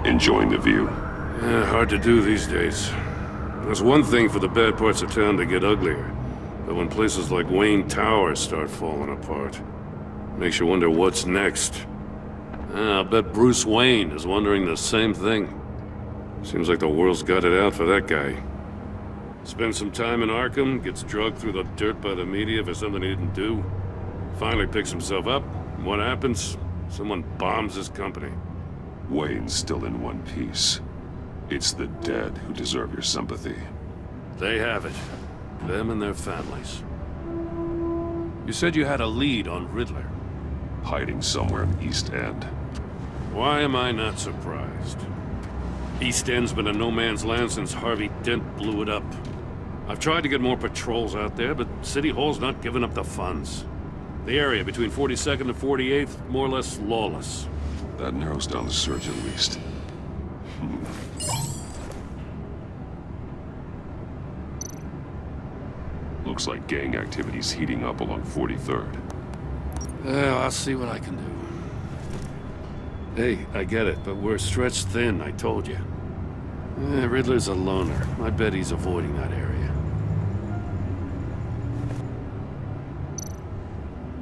Enjoying the view? Yeah, hard to do these days. There's one thing for the bad parts of town to get uglier. But when places like Wayne Tower start falling apart, makes you wonder what's next. I'll bet Bruce Wayne is wondering the same thing. Seems like the world's got it out for that guy. Spends some time in Arkham, gets drugged through the dirt by the media for something he didn't do. Finally picks himself up, and what happens? Someone bombs his company. Wayne's still in one piece. It's the dead who deserve your sympathy. They have it. Them and their families. You said you had a lead on Riddler. Hiding somewhere in the East End. Why am I not surprised? East End's been a no-man's land since Harvey Dent blew it up. I've tried to get more patrols out there, but City Hall's not giving up the funds. The area between 42nd and 48th, more or less lawless. That narrows down the search at least. Looks like gang activity's heating up along 43rd. Well, I'll see what I can do. Hey, I get it, but we're stretched thin, I told you. Riddler's a loner. I bet he's avoiding that area.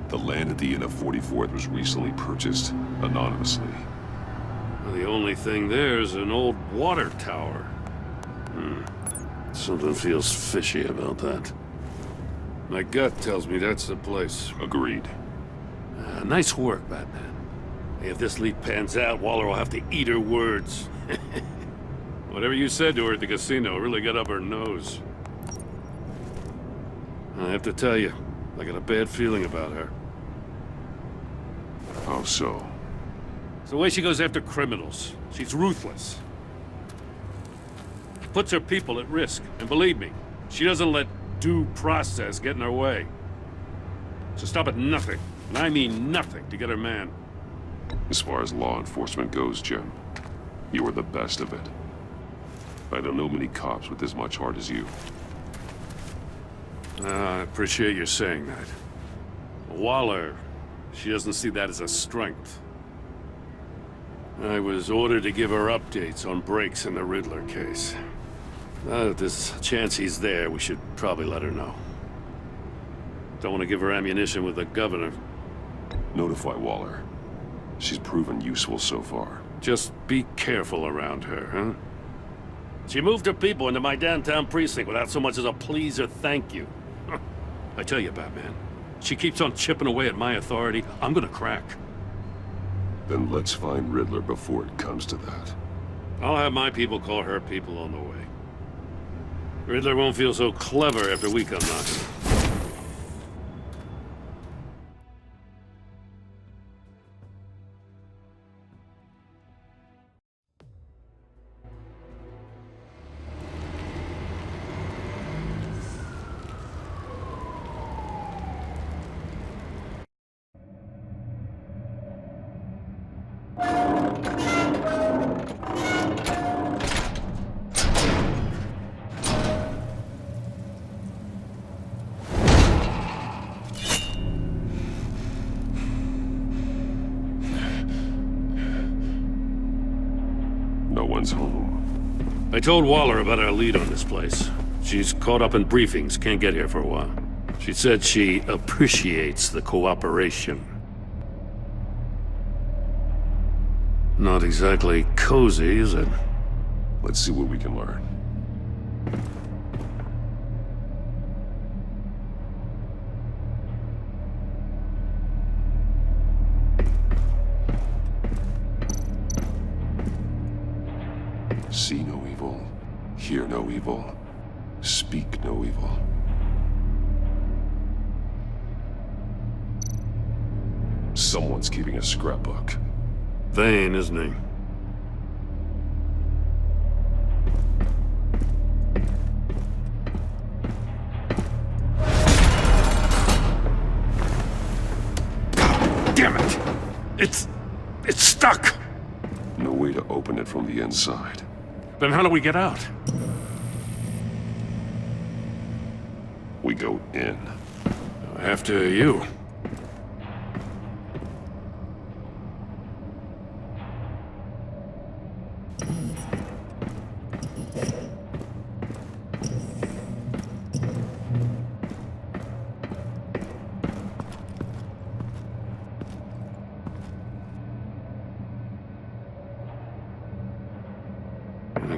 The land at the end of 44th was recently purchased anonymously. Well, the only thing there is an old water tower. Something feels fishy about that. My gut tells me that's the place. Agreed. Nice work, Batman. If this lead pans out, Waller will have to eat her words. Whatever you said to her at the casino really got up her nose. I have to tell you, I got a bad feeling about her. How so? It's the way she goes after criminals. She's ruthless. Puts her people at risk. And believe me, she doesn't let due process get in her way. She'll stop at nothing, and I mean nothing, to get her man. As far as law enforcement goes, Jim, you are the best of it. I don't know many cops with as much heart as you. I appreciate you saying that. Waller, she doesn't see that as a strength. I was ordered to give her updates on breaks in the Riddler case. If there's a chance he's there, we should probably let her know. Don't want to give her ammunition with the governor. Notify Waller. She's proven useful so far. Just be careful around her, huh? She moved her people into my downtown precinct without so much as a please or thank you. I tell you, Batman, she keeps on chipping away at my authority, I'm gonna crack. Then let's find Riddler before it comes to that. I'll have my people call her people on the way. Riddler won't feel so clever after we come knocking. No one's home. I told Waller about our lead on this place. She's caught up in briefings, can't get here for a while. She said she appreciates the cooperation. Not exactly cozy, is it? Let's see what we can learn. See no evil, hear no evil, speak no evil. Someone's keeping a scrapbook. Vain, isn't he? Damn it! It's stuck! No way to open it from the inside. Then how do we get out? We go in. After you.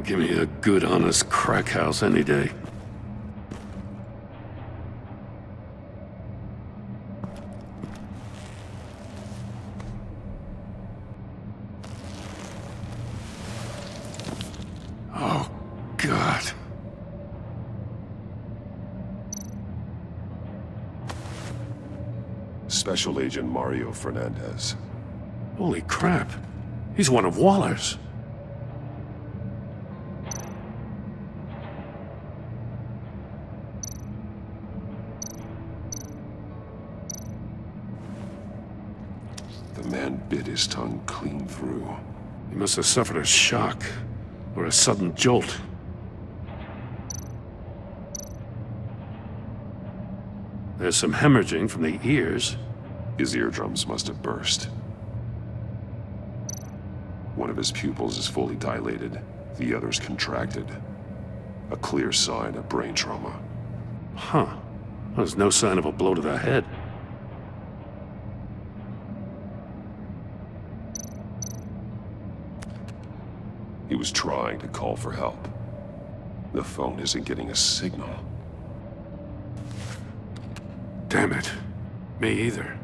Give me a good, honest crack house any day. Oh, God. Special Agent Mario Fernandez. Holy crap. He's one of Waller's. The man bit his tongue clean through. He must have suffered a shock, or a sudden jolt. There's some hemorrhaging from the ears. His eardrums must have burst. One of his pupils is fully dilated, the other's contracted. A clear sign of brain trauma. Huh. There's no sign of a blow to the head. He was trying to call for help. The phone isn't getting a signal. Damn it. Me either.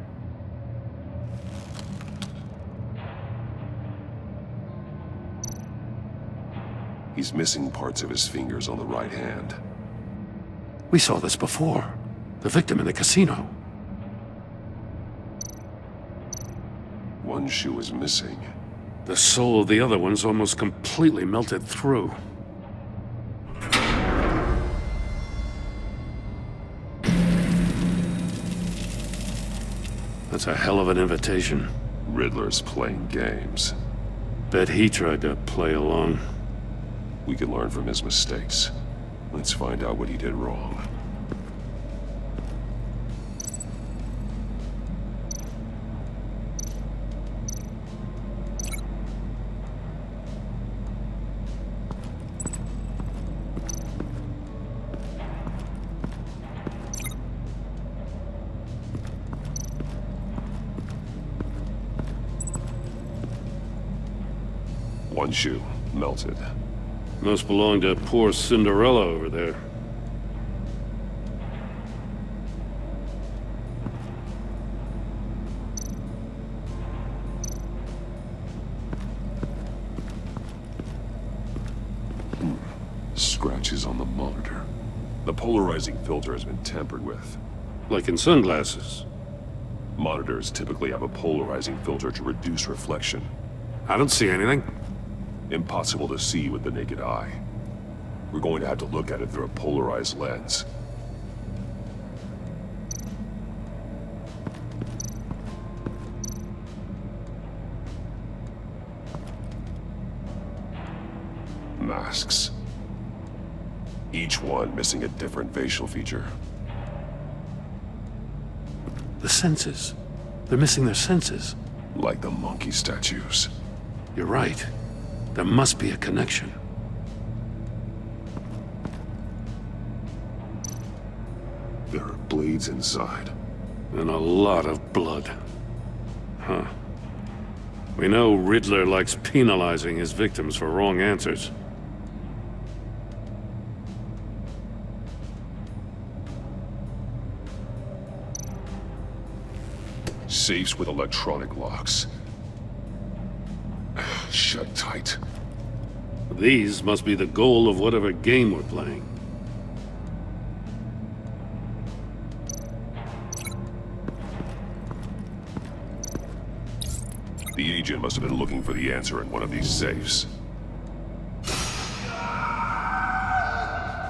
He's missing parts of his fingers on the right hand. We saw this before. The victim in the casino. One shoe is missing. The soul of the other one's almost completely melted through. That's a hell of an invitation. Riddler's playing games. Bet he tried to play along. We can learn from his mistakes. Let's find out what he did wrong. One shoe, melted. Must belong to poor Cinderella over there. Scratches on the monitor. The polarizing filter has been tampered with. Like in sunglasses. Monitors typically have a polarizing filter to reduce reflection. I don't see anything. Impossible to see with the naked eye. We're going to have to look at it through a polarized lens. Masks. Each one missing a different facial feature. The senses. They're missing their senses. Like the monkey statues. You're right. There must be a connection. There are blades inside. And a lot of blood. Huh. We know Riddler likes penalizing his victims for wrong answers. Safes with electronic locks. Shut tight. These must be the goal of whatever game we're playing. The agent must have been looking for the answer in one of these safes.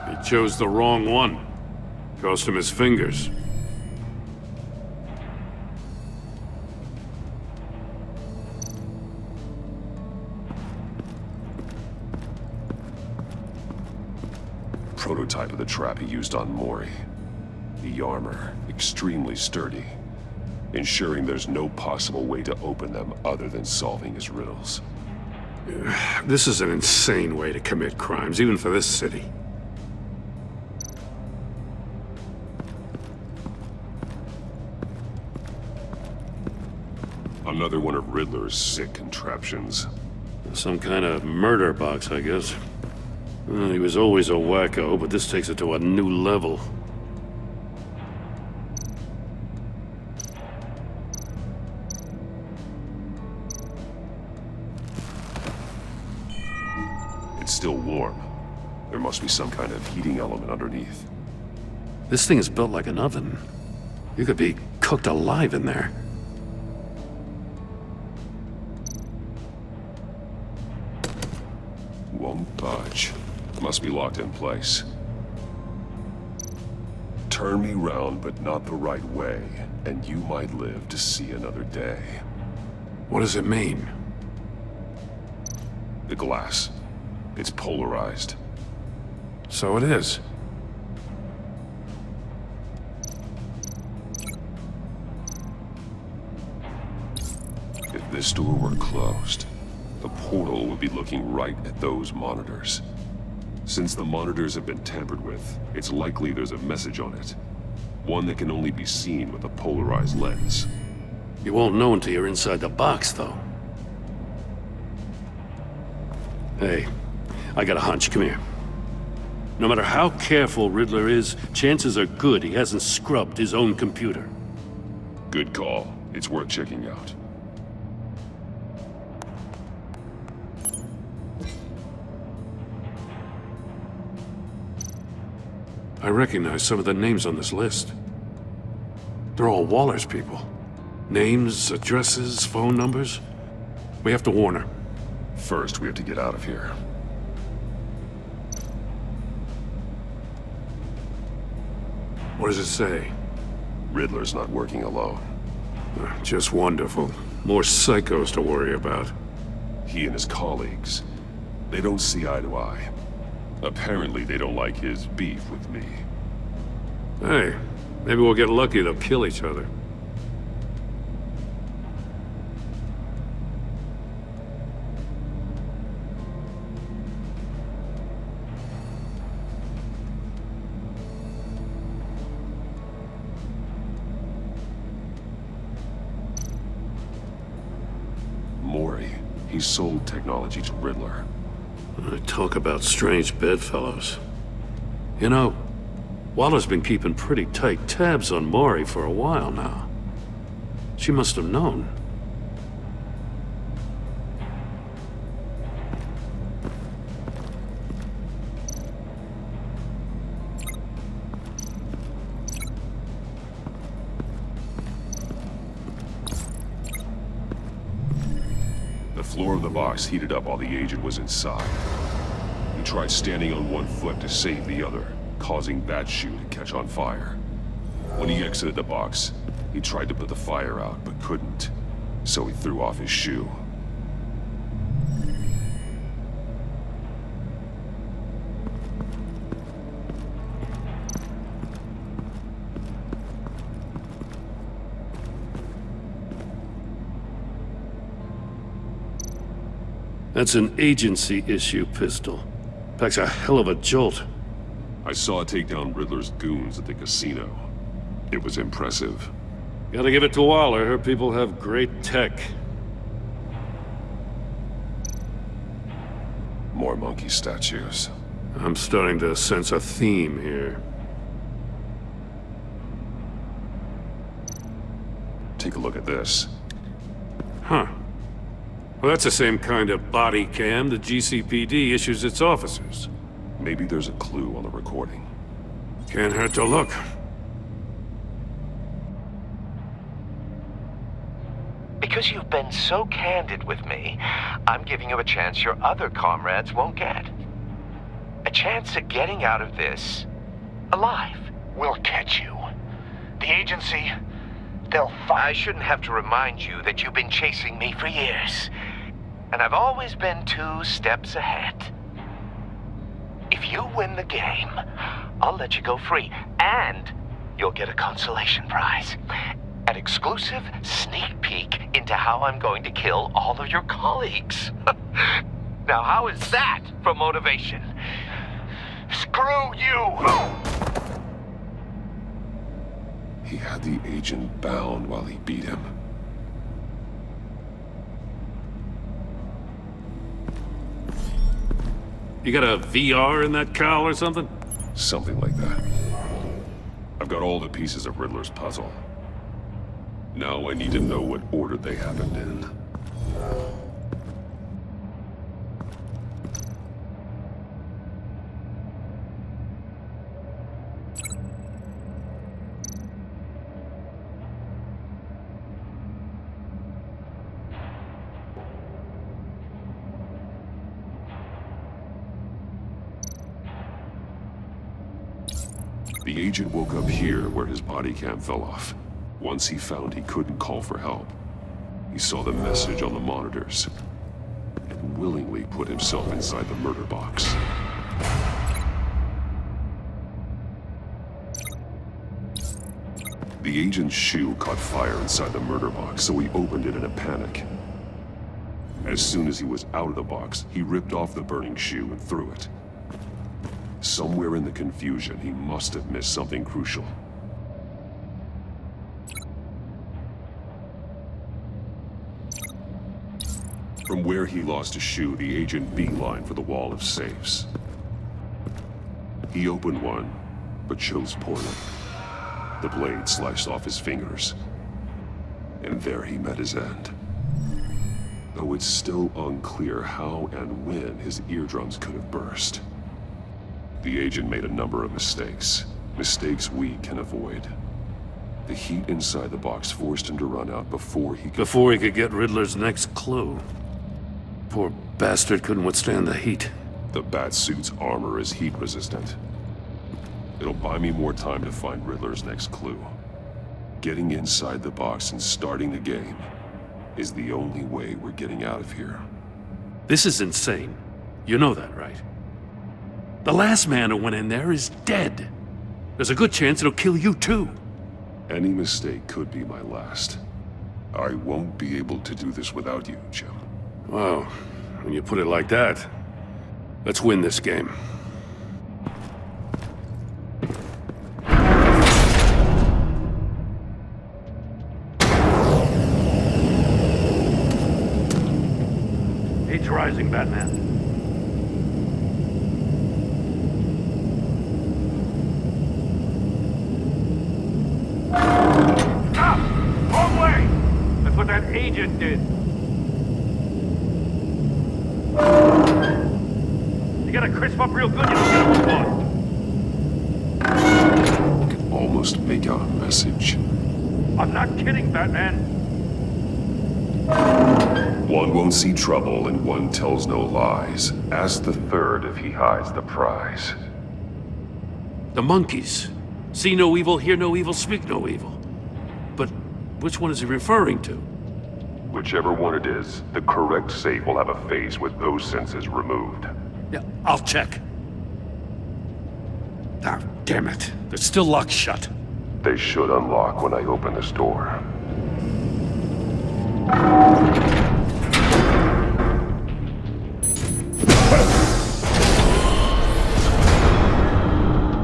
He chose the wrong one. Cost him his fingers. Prototype of the trap he used on Mori. The armor, extremely sturdy, ensuring there's no possible way to open them other than solving his riddles. This is an insane way to commit crimes, even for this city. Another one of Riddler's sick contraptions. Some kind of murder box, I guess. He was always a wacko, but this takes it to a new level. It's still warm. There must be some kind of heating element underneath. This thing is built like an oven. You could be cooked alive in there. Won't budge. Must be locked in place. Turn me round, but not the right way, and you might live to see another day. What does it mean? The glass. It's polarized. So it is. If this door were closed, the portal would be looking right at those monitors. Since the monitors have been tampered with, it's likely there's a message on it. One that can only be seen with a polarized lens. You won't know until you're inside the box, though. Hey, I got a hunch. Come here. No matter how careful Riddler is, chances are good he hasn't scrubbed his own computer. Good call. It's worth checking out. I recognize some of the names on this list. They're all Waller's people. Names, addresses, phone numbers. We have to warn her. First, we have to get out of here. What does it say? Riddler's not working alone. Just wonderful. More psychos to worry about. He and his colleagues, they don't see eye to eye. Apparently, they don't like his beef with me. Hey, maybe we'll get lucky to kill each other. Mori, he sold technology to Riddler. Talk about strange bedfellows. You know, Waller's been keeping pretty tight tabs on Mori for a while now. She must have known. The floor of the box heated up while the agent was inside. He tried standing on one foot to save the other, causing that shoe to catch on fire. When he exited the box, he tried to put the fire out, but couldn't, so he threw off his shoe. That's an agency-issue pistol. Packs a hell of a jolt. I saw it take down Riddler's goons at the casino. It was impressive. Gotta give it to Waller. Her people have great tech. More monkey statues. I'm starting to sense a theme here. Take a look at this. Huh. Well, that's the same kind of body cam the GCPD issues its officers. Maybe there's a clue on the recording. Can't hurt to look. Because you've been so candid with me, I'm giving you a chance your other comrades won't get. A chance at getting out of this alive. We'll catch you. The agency, they'll find... I shouldn't have to remind you that you've been chasing me for years. And I've always been 2 steps ahead. If you win the game, I'll let you go free. And you'll get a consolation prize. An exclusive sneak peek into how I'm going to kill all of your colleagues. Now, how is that for motivation? Screw you! He had the agent bound while he beat him. You got a VR in that cowl or something? Something like that. I've got all the pieces of Riddler's puzzle. Now I need to know what order they happened in. The agent woke up here where his body cam fell off. Once he found he couldn't call for help, he saw the message on the monitors and willingly put himself inside the murder box. The agent's shoe caught fire inside the murder box, so he opened it in a panic. As soon as he was out of the box, he ripped off the burning shoe and threw it. Somewhere in the confusion, he must have missed something crucial. From where he lost his shoe, the agent beelined for the wall of safes. He opened one, but chose poorly. The blade sliced off his fingers, and there he met his end. Though it's still unclear how and when his eardrums could have burst. The agent made a number of mistakes. Mistakes we can avoid. The heat inside the box forced him to run out before he could get Riddler's next clue. Poor bastard couldn't withstand the heat. The Batsuit's armor is heat resistant. It'll buy me more time to find Riddler's next clue. Getting inside the box and starting the game is the only way we're getting out of here. This is insane. You know that, right? The last man who went in there is dead. There's a good chance it'll kill you too. Any mistake could be my last. I won't be able to do this without you, Jim. Wow, when you put it like that, let's win this game. Heat's rising, Batman. What that agent did. You gotta crisp up real good, you don't get him involved. I can almost make out a message. I'm not kidding, Batman. One won't see trouble and one tells no lies. Ask the third if he hides the prize. The monkeys. See no evil, hear no evil, speak no evil. But which one is he referring to? Whichever one it is, the correct safe will have a face with those senses removed. Yeah, I'll check. Ah, damn it. They're still locked shut. They should unlock when I open this door.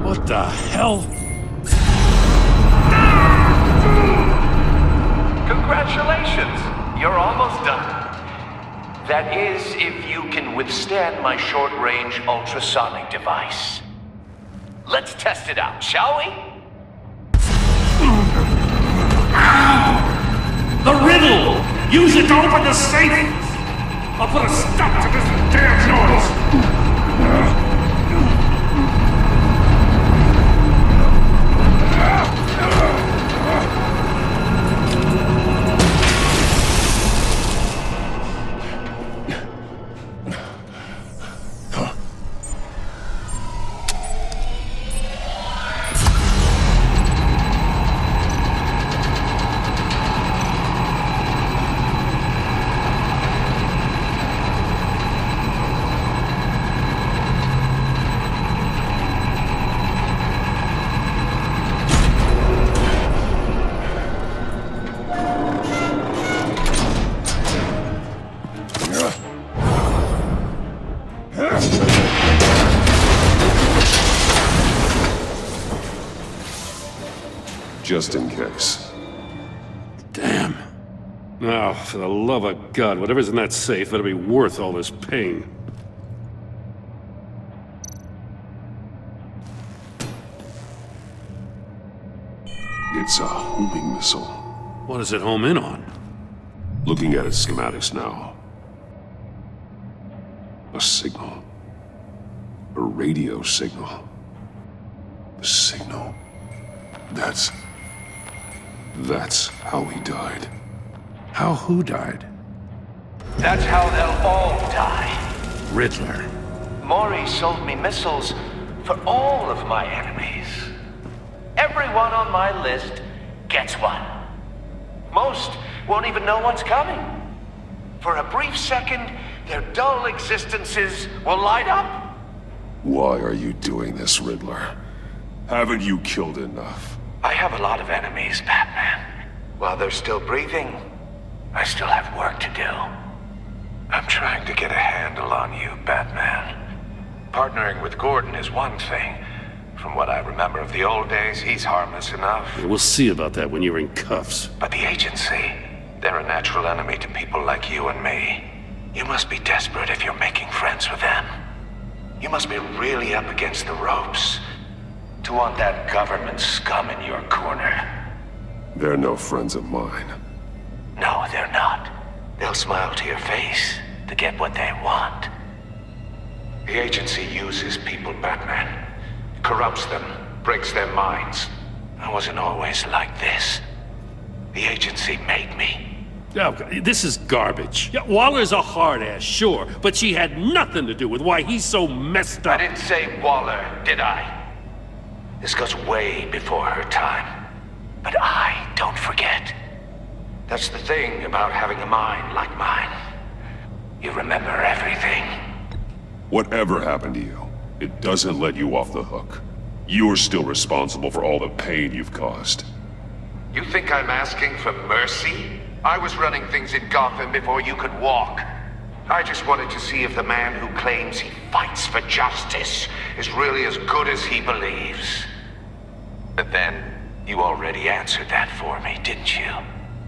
What the hell? Congratulations! You're almost done. That is, if you can withstand my short-range ultrasonic device. Let's test it out, shall we? The riddle! Use it to open the safe! I'll put a stop to this damn noise! Just in case. Damn. Now, for the love of God, whatever's in that safe, it'll be worth all this pain. It's a homing missile. What does it home in on? Looking at its schematics now. A signal. A radio signal. A signal. That's how he died. How who died? That's how they'll all die. Riddler. Maury sold me missiles for all of my enemies. Everyone on my list gets one. Most won't even know what's coming. For a brief second, their dull existences will light up. Why are you doing this, Riddler? Haven't you killed enough? I have a lot of enemies, Batman. While they're still breathing, I still have work to do. I'm trying to get a handle on you, Batman. Partnering with Gordon is one thing. From what I remember of the old days, he's harmless enough. We'll see about that when you're in cuffs. But the agency, they're a natural enemy to people like you and me. You must be desperate if you're making friends with them. You must be really up against the ropes to want that government scum in your corner. They're no friends of mine. No, they're not. They'll smile to your face to get what they want. The agency uses people, Batman. Corrupts them, breaks their minds. I wasn't always like this. The agency made me. Oh, this is garbage. Yeah, Waller's a hard-ass, sure, but she had nothing to do with why he's so messed I up. didn't say Waller, did I? This goes way before her time. But I don't forget. That's the thing about having a mind like mine. You remember everything. Whatever happened to you, it doesn't let you off the hook. You're still responsible for all the pain you've caused. You think I'm asking for mercy? I was running things in Gotham before you could walk. I just wanted to see if the man who claims he fights for justice is really as good as he believes. But then, you already answered that for me, didn't you?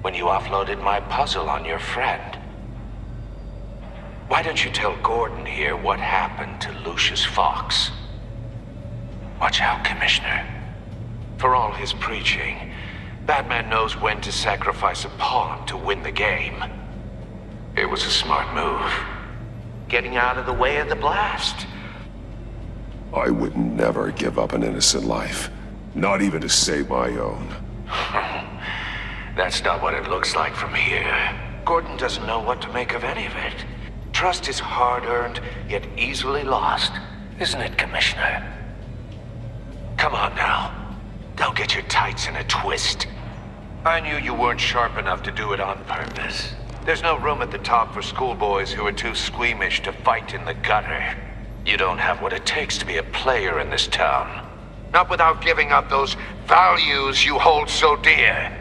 When you offloaded my puzzle on your friend. Why don't you tell Gordon here what happened to Lucius Fox? Watch out, Commissioner. For all his preaching, Batman knows when to sacrifice a pawn to win the game. It was a smart move. Getting out of the way of the blast. I would never give up an innocent life. Not even to save my own. That's not what it looks like from here. Gordon doesn't know what to make of any of it. Trust is hard-earned, yet easily lost. Isn't it, Commissioner? Come on now. Don't get your tights in a twist. I knew you weren't sharp enough to do it on purpose. There's no room at the top for schoolboys who are too squeamish to fight in the gutter. You don't have what it takes to be a player in this town. Not without giving up those values you hold so dear.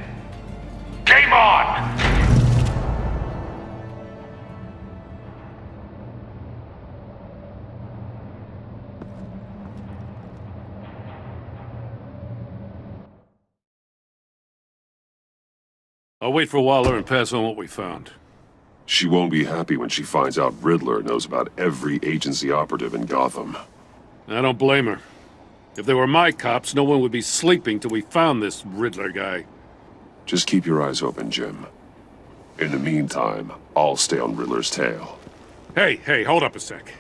Game on! I'll wait for Waller and pass on what we found. She won't be happy when she finds out Riddler knows about every agency operative in Gotham. I don't blame her. If they were my cops, no one would be sleeping till we found this Riddler guy. Just keep your eyes open, Jim. In the meantime, I'll stay on Riddler's tail. Hey, hold up a sec.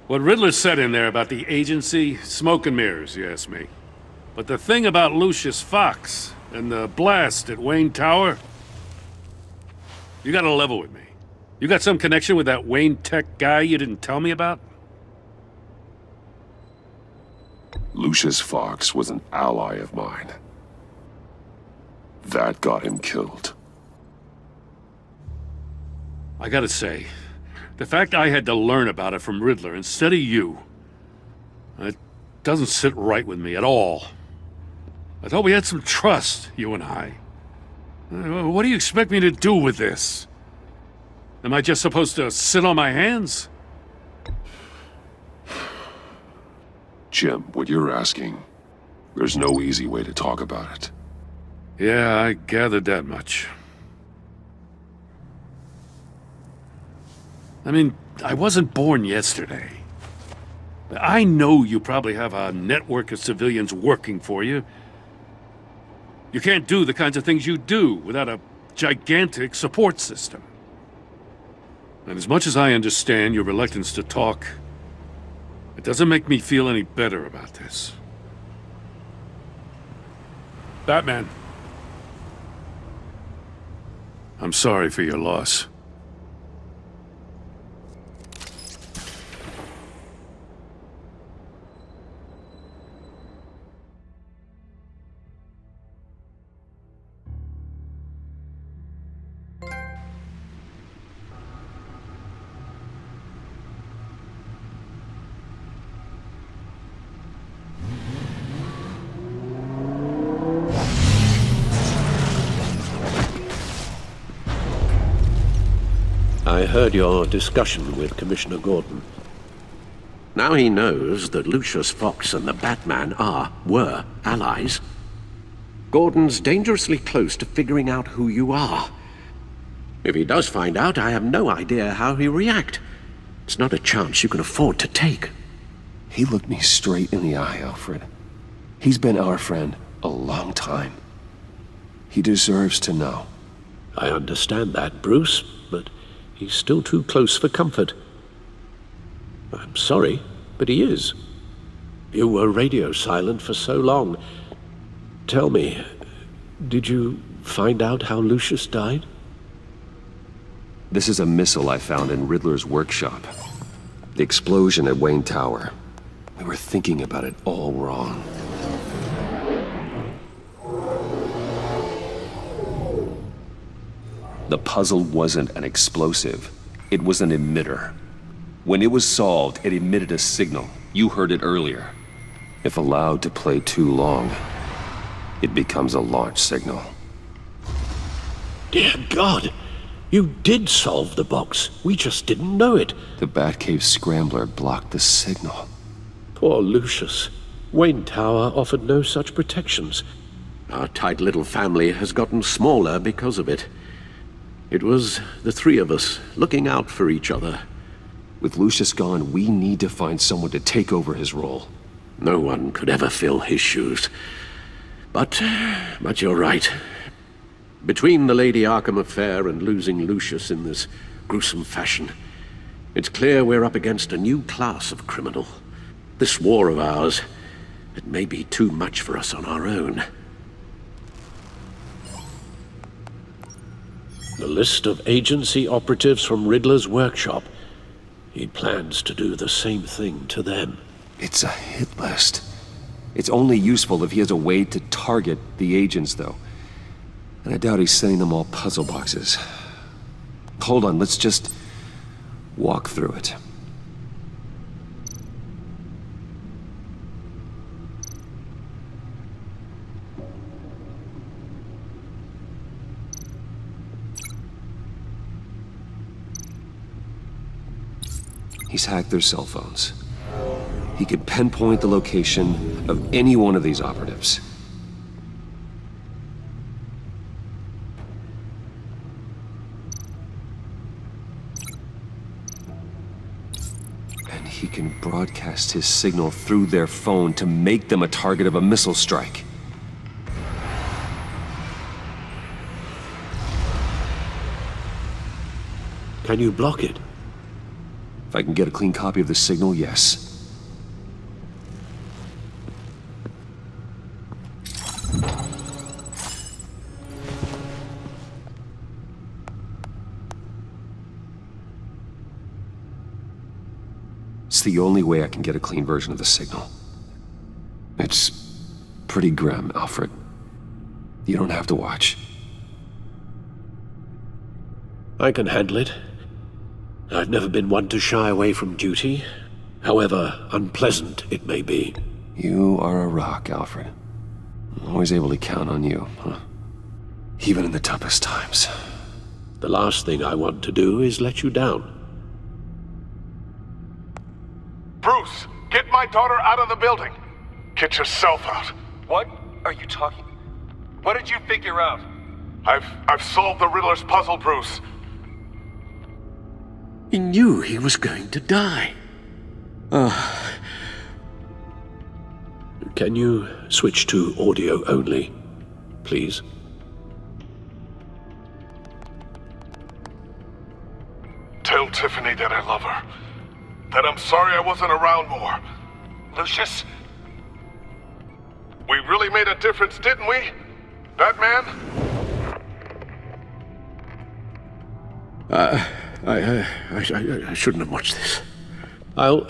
What Riddler said in there about the agency, smoke and mirrors, you ask me. But the thing about Lucius Fox and the blast at Wayne Tower, you gotta level with me. You got some connection with that Wayne Tech guy you didn't tell me about? Lucius Fox was an ally of mine. That got him killed. I gotta say, the fact I had to learn about it from Riddler instead of you, it doesn't sit right with me at all. I thought we had some trust, you and I. What do you expect me to do with this? Am I just supposed to sit on my hands? Jim, what you're asking, there's no easy way to talk about it. Yeah, I gathered that much. I mean, I wasn't born yesterday. I know you probably have a network of civilians working for you. You can't do the kinds of things you do without a gigantic support system. And as much as I understand your reluctance to talk, it doesn't make me feel any better about this. Batman. I'm sorry for your loss. I heard your discussion with Commissioner Gordon. Now he knows that Lucius Fox and the Batman were allies. Gordon's dangerously close to figuring out who you are. If he does find out, I have no idea how he'll react. It's not a chance you can afford to take. He looked me straight in the eye, Alfred. He's been our friend a long time. He deserves to know. I understand that, Bruce, but he's still too close for comfort. I'm sorry, but he is. You were radio silent for so long. Tell me, did you find out how Lucius died? This is a missile I found in Riddler's workshop. The explosion at Wayne Tower. We were thinking about it all wrong. The puzzle wasn't an explosive. It was an emitter. When it was solved, it emitted a signal. You heard it earlier. If allowed to play too long, it becomes a launch signal. Dear God! You did solve the box. We just didn't know it. The Batcave scrambler blocked the signal. Poor Lucius. Wayne Tower offered no such protections. Our tight little family has gotten smaller because of it. It was the three of us looking out for each other. With Lucius gone, we need to find someone to take over his role. No one could ever fill his shoes. But you're right. Between the Lady Arkham affair and losing Lucius in this gruesome fashion, it's clear we're up against a new class of criminal. This war of ours, it may be too much for us on our own. The list of agency operatives from Riddler's workshop. He plans to do the same thing to them. It's a hit list. It's only useful if he has a way to target the agents, though. And I doubt he's sending them all puzzle boxes. Hold on, let's just walk through it. He's hacked their cell phones. He could pinpoint the location of any one of these operatives. And he can broadcast his signal through their phone to make them a target of a missile strike. Can you block it? If I can get a clean copy of the signal, yes. It's the only way I can get a clean version of the signal. It's pretty grim, Alfred. You don't have to watch. I can handle it. I've never been one to shy away from duty, however unpleasant it may be. You are a rock, Alfred. I'm always able to count on you, huh? Even in the toughest times. The last thing I want to do is let you down. Bruce, get my daughter out of the building. Get yourself out. What are you talking? What did you figure out? I've solved the Riddler's puzzle, Bruce. He knew he was going to die. Can you switch to audio only? please. Tell Tiffany that I love her. That I'm sorry I wasn't around more. Lucius? We really made a difference, didn't we? Batman? I shouldn't have watched this. I'll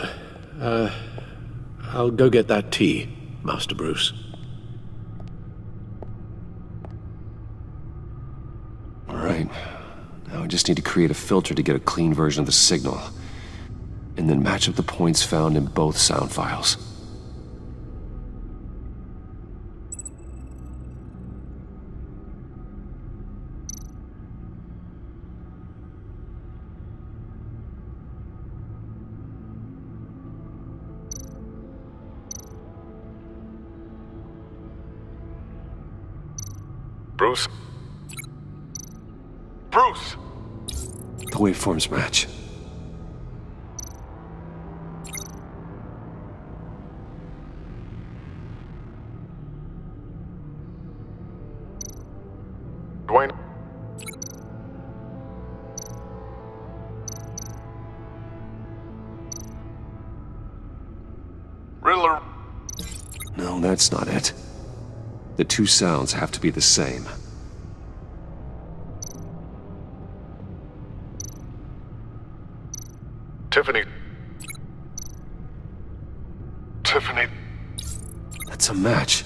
go get that tea, Master Bruce. All right. Now I just need to create a filter to get a clean version of the signal, and then match up the points found in both sound files. Bruce? Bruce! The waveforms match. Dwayne? Riddler? No, that's not it. The two sounds have to be the same. Tiffany? Tiffany? That's a match.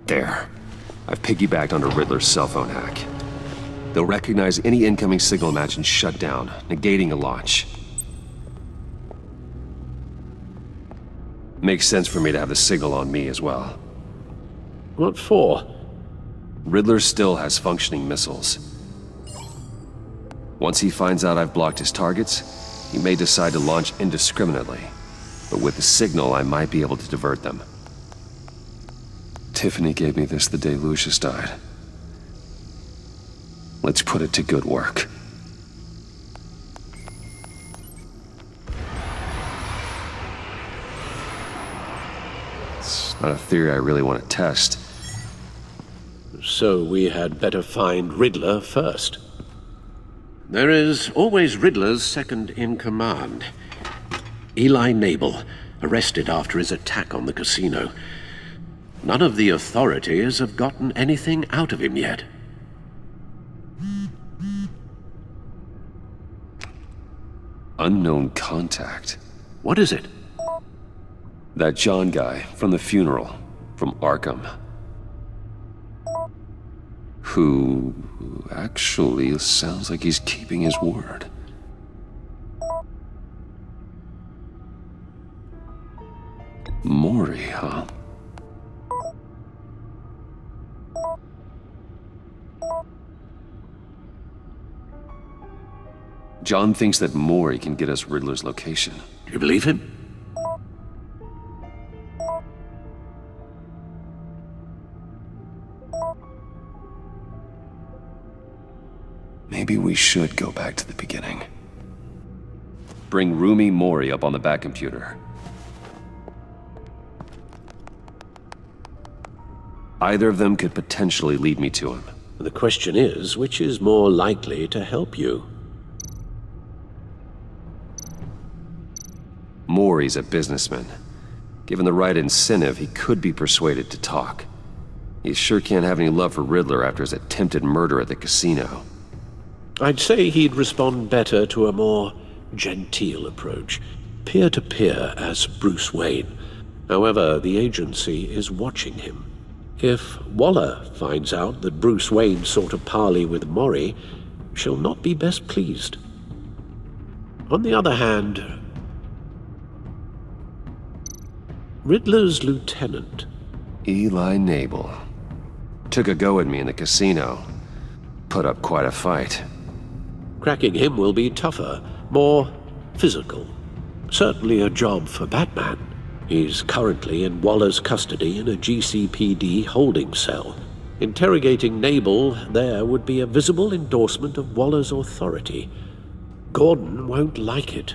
There. I've piggybacked onto Riddler's cell phone hack. They'll recognize any incoming signal match and shut down, negating a launch. Makes sense for me to have the signal on me as well. What for? Riddler still has functioning missiles. Once he finds out I've blocked his targets, he may decide to launch indiscriminately. But with the signal, I might be able to divert them. Tiffany gave me this the day Lucius died. Let's put it to good work. It's not a theory I really want to test. So we had better find Riddler first. There is always Riddler's second-in-command. Eli Nabel, arrested after his attack on the casino. None of the authorities have gotten anything out of him yet. Unknown contact. What is it? That John guy from the funeral, from Arkham. Who actually sounds like he's keeping his word. Maury, huh? John thinks that Maury can get us Riddler's location. Do you believe him? Maybe we should go back to the beginning. Bring Roomy Maury up on the back computer. Either of them could potentially lead me to him. The question is, which is more likely to help you? Maury's a businessman. Given the right incentive, he could be persuaded to talk. He sure can't have any love for Riddler after his attempted murder at the casino. I'd say he'd respond better to a more genteel approach, peer-to-peer as Bruce Wayne. However, the agency is watching him. If Waller finds out that Bruce Wayne sought a parley with Maury, she'll not be best pleased. On the other hand, Riddler's lieutenant, Eli Nabel. Took a go at me in the casino. Put up quite a fight. cracking him will be tougher, more physical. Certainly a job for Batman. He's currently in Waller's custody in a GCPD holding cell. Interrogating Nabel there would be a visible endorsement of Waller's authority. Gordon won't like it.